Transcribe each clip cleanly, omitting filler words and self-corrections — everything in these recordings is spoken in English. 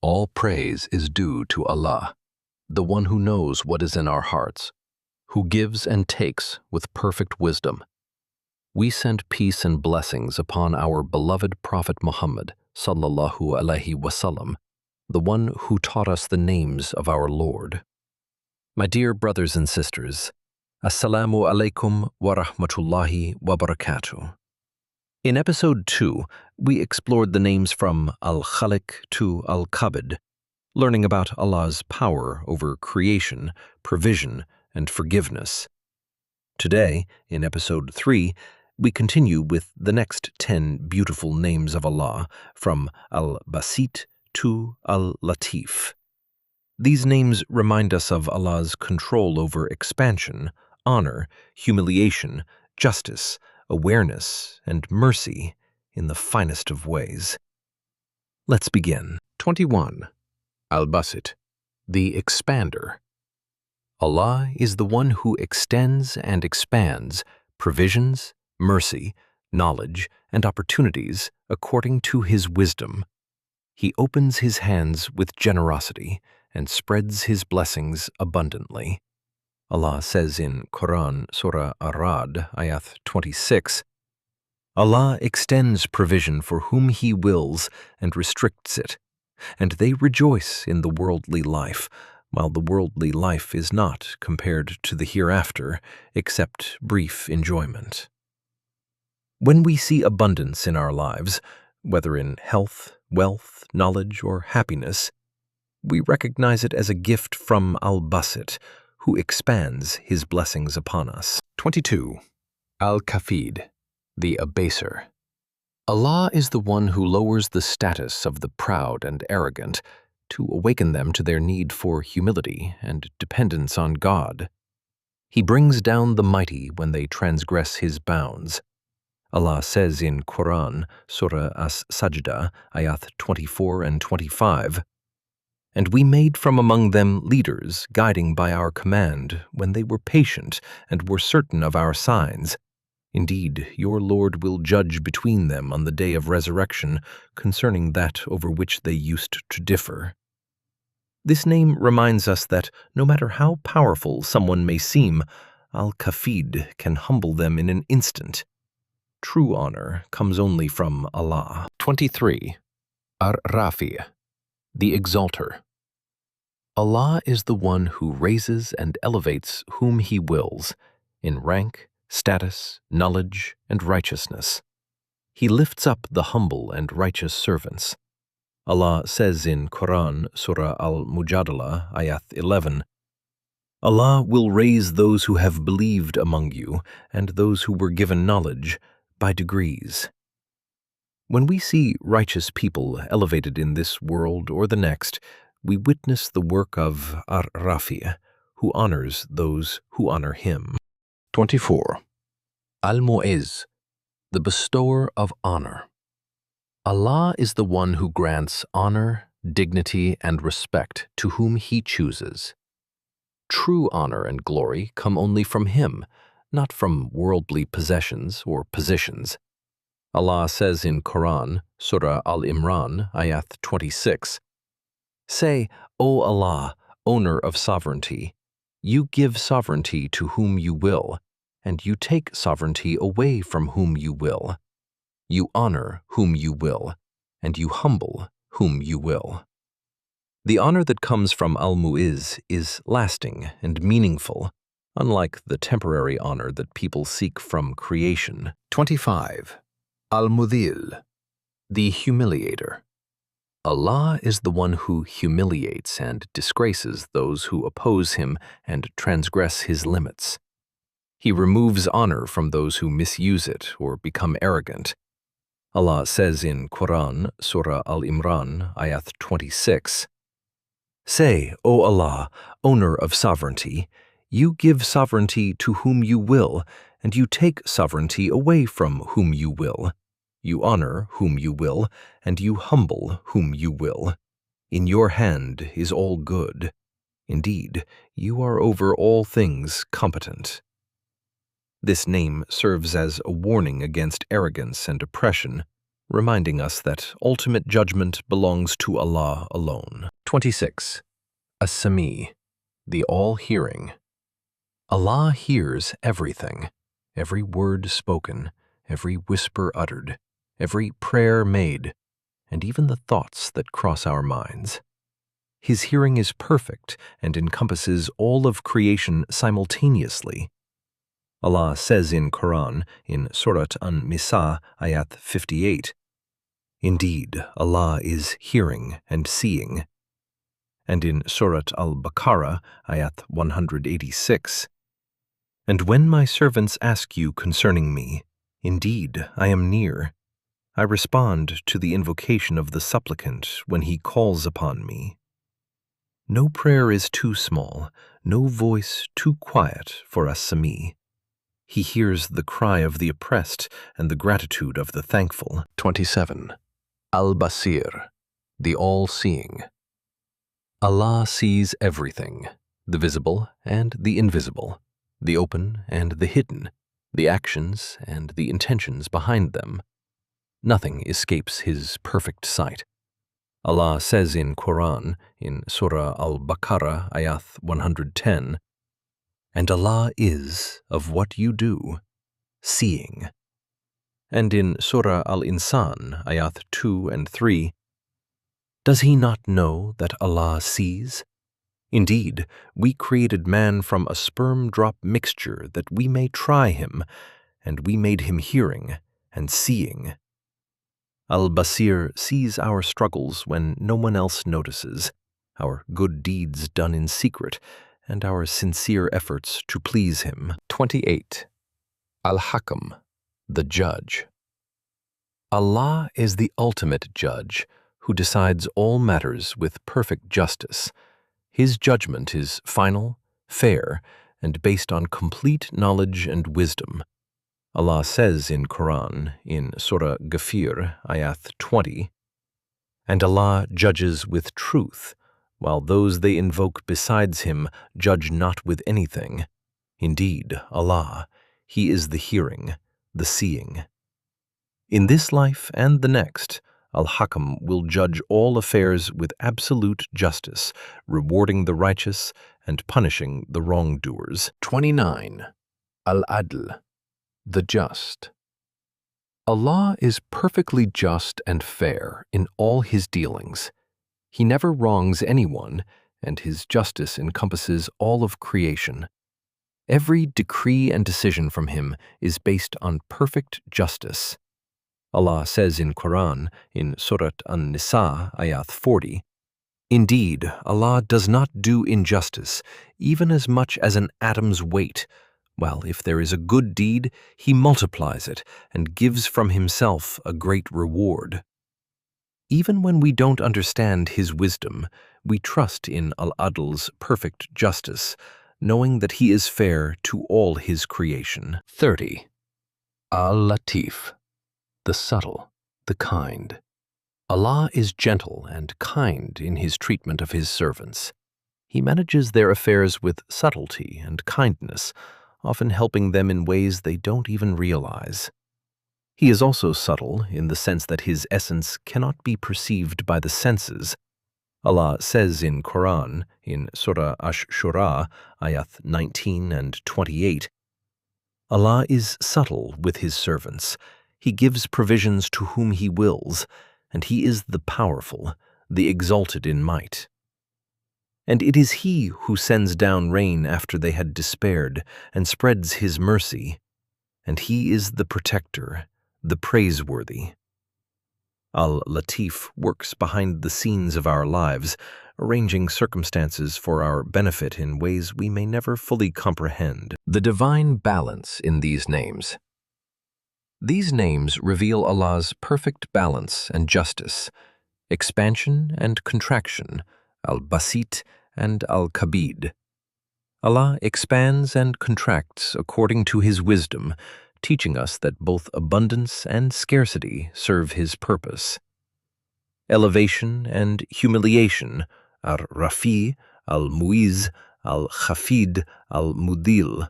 All praise is due to Allah, the one who knows what is in our hearts, who gives and takes with perfect wisdom. We send peace and blessings upon our beloved Prophet Muhammad, sallallahu alaihi wasallam, the one who taught us the names of our Lord. My dear brothers and sisters, Assalamu alaikum wa rahmatullahi wa barakatuh. In episode 2, we explored the names from Al-Khaliq to Al-Qabid, learning about Allah's power over creation, provision, and forgiveness. Today, in episode 3, we continue with the next 10 beautiful names of Allah, from Al-Basit to Al-Latif. These names remind us of Allah's control over expansion, honor, humiliation, justice, awareness, and mercy in the finest of ways. Let's begin. 21. Al-Basit, the Expander. Allah is the one who extends and expands provisions, mercy, knowledge, and opportunities according to His wisdom. He opens His hands with generosity and spreads His blessings abundantly. Allah says in Qur'an, Surah Ar-Ra'd, ayat 26, Allah extends provision for whom He wills and restricts it, and they rejoice in the worldly life, while the worldly life is not, compared to the hereafter, except brief enjoyment. When we see abundance in our lives, whether in health, wealth, knowledge, or happiness, we recognize it as a gift from Al-Basit, who expands His blessings upon us. 22. Al-Khafid, the Abaser. Allah is the one who lowers the status of the proud and arrogant to awaken them to their need for humility and dependence on God. He brings down the mighty when they transgress His bounds. Allah says in Qur'an, Surah As-Sajdah, ayat 24 and 25, And we made from among them leaders guiding by our command when they were patient and were certain of our signs. Indeed, your Lord will judge between them on the day of resurrection concerning that over which they used to differ. This name reminds us that no matter how powerful someone may seem, Al-Khafid can humble them in an instant. True honor comes only from Allah. 23. Ar-Rafi, the Exalter. Allah is the one who raises and elevates whom He wills, in rank, status, knowledge, and righteousness. He lifts up the humble and righteous servants. Allah says in Qur'an, Surah Al-Mujadala, ayat 11, Allah will raise those who have believed among you and those who were given knowledge by degrees. When we see righteous people elevated in this world or the next, we witness the work of Ar-Rafi, who honors those who honor Him. 24. Al-Mu'izz, the Bestower of Honor. Allah is the one who grants honor, dignity, and respect to whom He chooses. True honor and glory come only from Him, not from worldly possessions or positions. Allah says in Qur'an, Surah Al-Imran, ayat 26, Say, O Allah, owner of sovereignty, you give sovereignty to whom you will, and you take sovereignty away from whom you will. You honor whom you will, and you humble whom you will. The honor that comes from Al-Mu'izz is lasting and meaningful, unlike the temporary honor that people seek from creation. 25. Al-Mudhill, the Humiliator. Allah is the one who humiliates and disgraces those who oppose Him and transgress His limits. He removes honor from those who misuse it or become arrogant. Allah says in Qur'an, Surah Al-Imran, ayat 26, Say, O Allah, owner of sovereignty, you give sovereignty to whom you will, and you take sovereignty away from whom you will. You honor whom you will, and you humble whom you will. In your hand is all good. Indeed, you are over all things competent. This name serves as a warning against arrogance and oppression, reminding us that ultimate judgment belongs to Allah alone. 26. As-Samī, the all-hearing. Allah hears everything, every word spoken, every whisper uttered, every prayer made, and even the thoughts that cross our minds. His hearing is perfect and encompasses all of creation simultaneously. Allah says in Qur'an, in Surat An-Nisa, ayat 58, "Indeed, Allah is hearing and seeing." And in Surat Al-Baqarah, ayat 186, "And when my servants ask you concerning me, indeed, I am near. I respond to the invocation of the supplicant when he calls upon me." No prayer is too small, no voice too quiet for As-Samī. He hears the cry of the oppressed and the gratitude of the thankful. 27. Al-Basir, the all-seeing. Allah sees everything, the visible and the invisible, the open and the hidden, the actions and the intentions behind them. Nothing escapes His perfect sight. Allah says in Qur'an, in Surah Al-Baqarah, ayat 110, "And Allah is of what you do, seeing." And in Surah Al-Insan, ayat 2 and 3, "Does he not know that Allah sees? Indeed, we created man from a sperm drop mixture that we may try him, and we made him hearing and seeing." Al-Basir sees our struggles when no one else notices, our good deeds done in secret, and our sincere efforts to please Him. 28. Al-Hakam, the judge. Allah is the ultimate judge who decides all matters with perfect justice. His judgment is final, fair, and based on complete knowledge and wisdom. Allah says in Qur'an, in Surah Ghafir, ayat 20, "And Allah judges with truth, while those they invoke besides Him judge not with anything. Indeed, Allah, He is the hearing, the seeing." In this life and the next, Al-Hakam will judge all affairs with absolute justice, rewarding the righteous and punishing the wrongdoers. 29. Al-Adl, the just. Allah is perfectly just and fair in all His dealings. He never wrongs anyone, and His justice encompasses all of creation. Every decree and decision from Him is based on perfect justice. Allah says in Qur'an, in Surat An-Nisa, ayat 40, "Indeed, Allah does not do injustice, even as much as an atom's weight, while if there is a good deed, He multiplies it and gives from Himself a great reward." Even when we don't understand His wisdom, we trust in Al-Adl's perfect justice, knowing that He is fair to all His creation. 30. Al-Latif, the subtle, the kind. Allah is gentle and kind in His treatment of His servants. He manages their affairs with subtlety and kindness, often helping them in ways they don't even realize. He is also subtle in the sense that His essence cannot be perceived by the senses. Allah says in Qur'an, in Surah Ash-Shura, ayat 19 and 28, "Allah is subtle with His servants. He gives provisions to whom He wills, and He is the powerful, the exalted in might. And it is He who sends down rain after they had despaired, and spreads His mercy, and He is the protector, the praiseworthy." Al-Latif works behind the scenes of our lives, arranging circumstances for our benefit in ways we may never fully comprehend. The divine balance in these names. These names reveal Allah's perfect balance and justice, expansion and contraction, Al-Basit and Al-Kabid. Allah expands and contracts according to His wisdom, teaching us that both abundance and scarcity serve His purpose. Elevation and humiliation, Ar-Rafi, Al-Mu'iz, Al-Khafid, Al-Mudhill.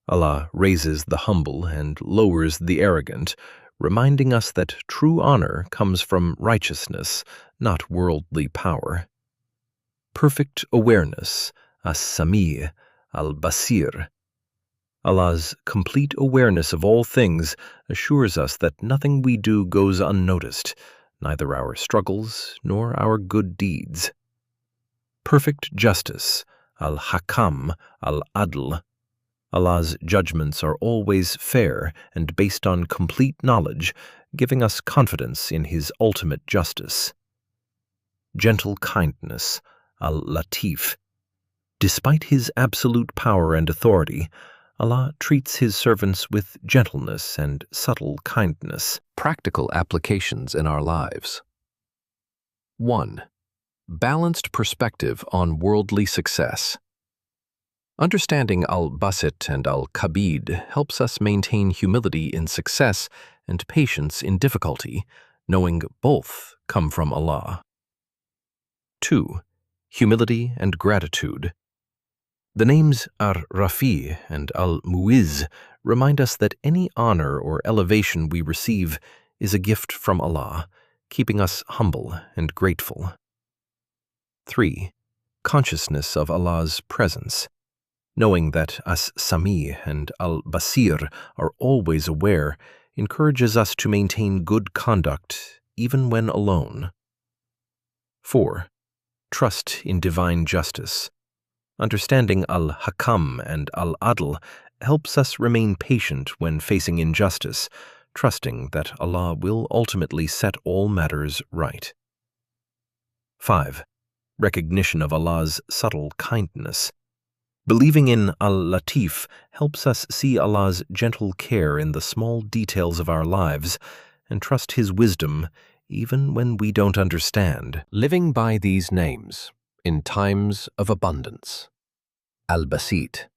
Allah raises the humble and lowers the arrogant, reminding us that true honor comes from righteousness, not worldly power. Perfect awareness, As-Samī, Al-Basir. Allah's complete awareness of all things assures us that nothing we do goes unnoticed, neither our struggles nor our good deeds. Perfect justice, Al-Hakam, Al-Adl. Allah's judgments are always fair and based on complete knowledge, giving us confidence in His ultimate justice. Gentle kindness, Al-Latif. Despite His absolute power and authority, Allah treats His servants with gentleness and subtle kindness. Practical applications in our lives. 1. Balanced perspective on worldly success. Understanding Al-Basit and Al-Kabid helps us maintain humility in success and patience in difficulty, knowing both come from Allah. 2. Humility and gratitude. The names Ar-Rafi and Al-Mudhill remind us that any honor or elevation we receive is a gift from Allah, keeping us humble and grateful. 3. Consciousness of Allah's presence. Knowing that As-Samī and Al-Basir are always aware encourages us to maintain good conduct even when alone. 4. Trust in divine justice. Understanding Al-Hakam and Al-Adl helps us remain patient when facing injustice, trusting that Allah will ultimately set all matters right. 5. Recognition of Allah's subtle kindness. Believing in Al-Latif helps us see Allah's gentle care in the small details of our lives and trust His wisdom even when we don't understand. Living by these names in times of abundance. Al-Basit.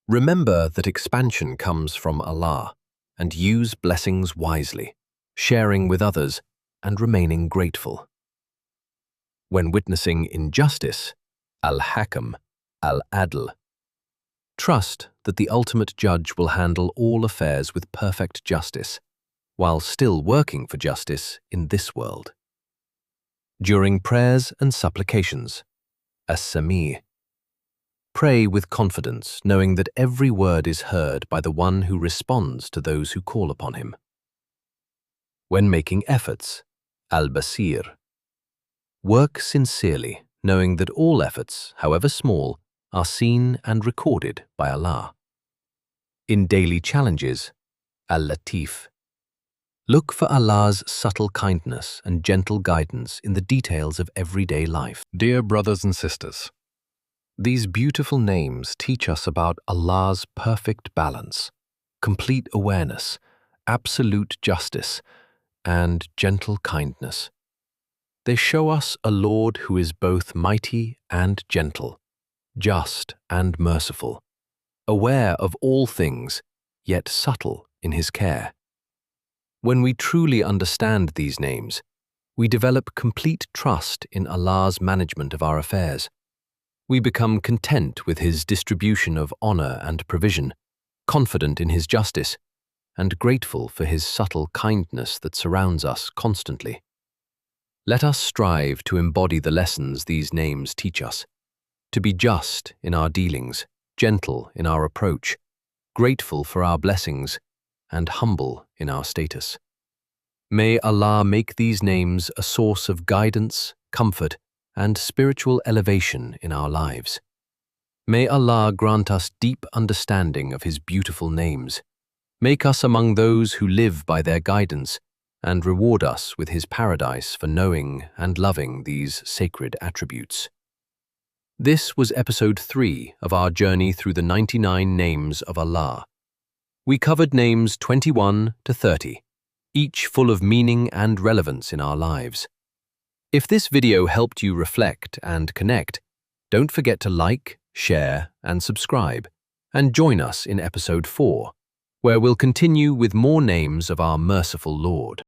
Remember that expansion comes from Allah, and use blessings wisely, sharing with others and remaining grateful. When witnessing injustice, Al-Hakam, Al-Adl. Trust that the ultimate judge will handle all affairs with perfect justice, while still working for justice in this world. During prayers and supplications, As-Samī. Pray with confidence, knowing that every word is heard by the one who responds to those who call upon Him. When making efforts, Al-Basir. Work sincerely, knowing that all efforts, however small, are seen and recorded by Allah. In daily challenges, Al-Latīf. Look for Allah's subtle kindness and gentle guidance in the details of everyday life. Dear brothers and sisters, these beautiful names teach us about Allah's perfect balance, complete awareness, absolute justice, and gentle kindness. They show us a Lord who is both mighty and gentle, just and merciful, aware of all things, yet subtle in His care. When we truly understand these names, we develop complete trust in Allah's management of our affairs. We become content with His distribution of honor and provision, confident in His justice, and grateful for His subtle kindness that surrounds us constantly. Let us strive to embody the lessons these names teach us, to be just in our dealings, gentle in our approach, grateful for our blessings, and humble in our status. May Allah make these names a source of guidance, comfort, and spiritual elevation in our lives. May Allah grant us deep understanding of His beautiful names, make us among those who live by their guidance, and reward us with His paradise for knowing and loving these sacred attributes. This was episode 3 of our journey through the 99 names of Allah. We covered names 21 to 30, each full of meaning and relevance in our lives. If this video helped you reflect and connect, don't forget to like, share, and subscribe, and join us in episode 4, where we'll continue with more names of our merciful Lord.